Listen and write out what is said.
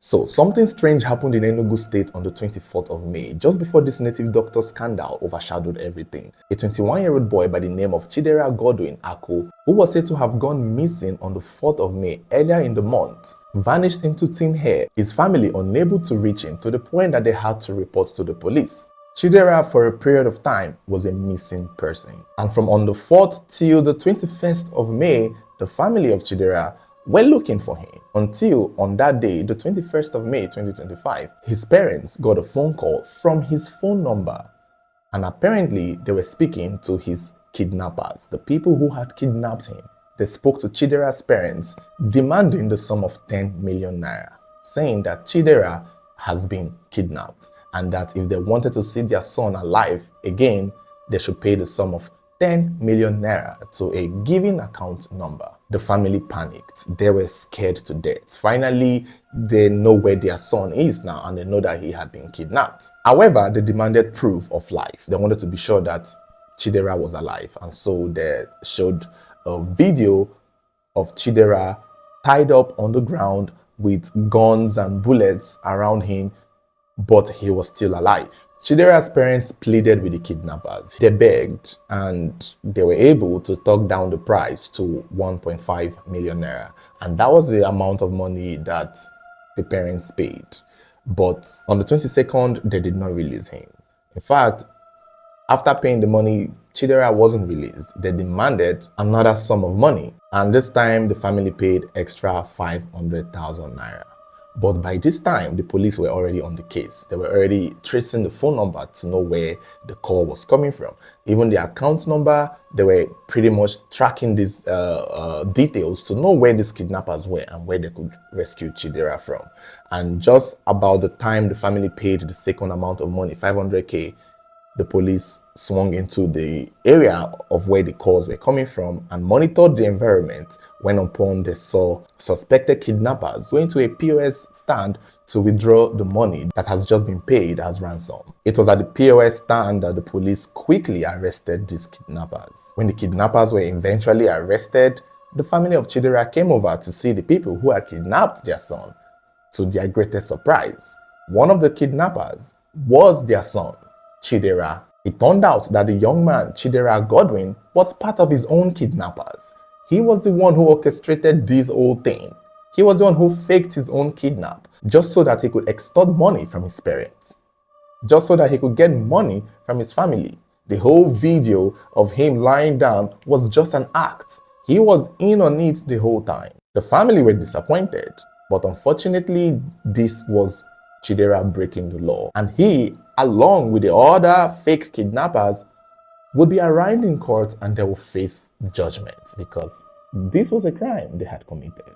So, something strange happened in Enugu State on the 24th of May, just before this native doctor scandal overshadowed everything. A 21-year-old boy by the name of Chidera Godwin Ako, who was said to have gone missing on the 4th of May earlier in the month, vanished into thin air, his family unable to reach him to the point that they had to report to the police. Chidera, for a period of time, was a missing person. And from on the 4th till the 21st of May, the family of Chidera were looking for him until on that day, the 21st of May 2025, his parents got a phone call from his phone number, and apparently they were speaking to his kidnappers, the people who had kidnapped him. They spoke to Chidera's parents, demanding the sum of 10 million naira, saying that Chidera has been kidnapped and that if they wanted to see their son alive again, they should pay the sum of 10 million naira to a given account number. The family panicked. They were scared to death. Finally, they know where their son is now and they know that he had been kidnapped. However, they demanded proof of life. They wanted to be sure that Chidera was alive, and so they showed a video of Chidera tied up on the ground with guns and bullets around him, but he was still alive. Chidera's parents pleaded with the kidnappers. They begged and they were able to talk down the price to 1.5 million naira. And that was the amount of money that the parents paid. But on the 22nd, they did not release him. In fact, after paying the money, Chidera wasn't released. They demanded another sum of money. And this time, the family paid extra 500,000 naira. But by this time, the police were already on the case. They were already tracing the phone number to know where the call was coming from. Even the account number, they were pretty much tracking these details to know where these kidnappers were and where they could rescue Chidera from. And just about the time the family paid the second amount of money, 500k, the police swung into the area of where the calls were coming from and monitored the environment. When upon they saw suspected kidnappers going to a POS stand to withdraw the money that has just been paid as ransom. It was at the POS stand that the police quickly arrested these kidnappers. When the kidnappers were eventually arrested, the family of Chidera came over to see the people who had kidnapped their son. To their greatest surprise, one of the kidnappers was their son, Chidera. It turned out that the young man, Chidera Godwin, was part of his own kidnappers. He was the one who orchestrated this whole thing. He was the one who faked his own kidnap just so that he could extort money from his parents, just so that he could get money from his family. The whole video of him lying down was just an act. He was in on it the whole time. The family were disappointed, but unfortunately, this was Chidera breaking the law. And he, along with the other fake kidnappers, would be arraigned in court and they will face judgment because this was a crime they had committed.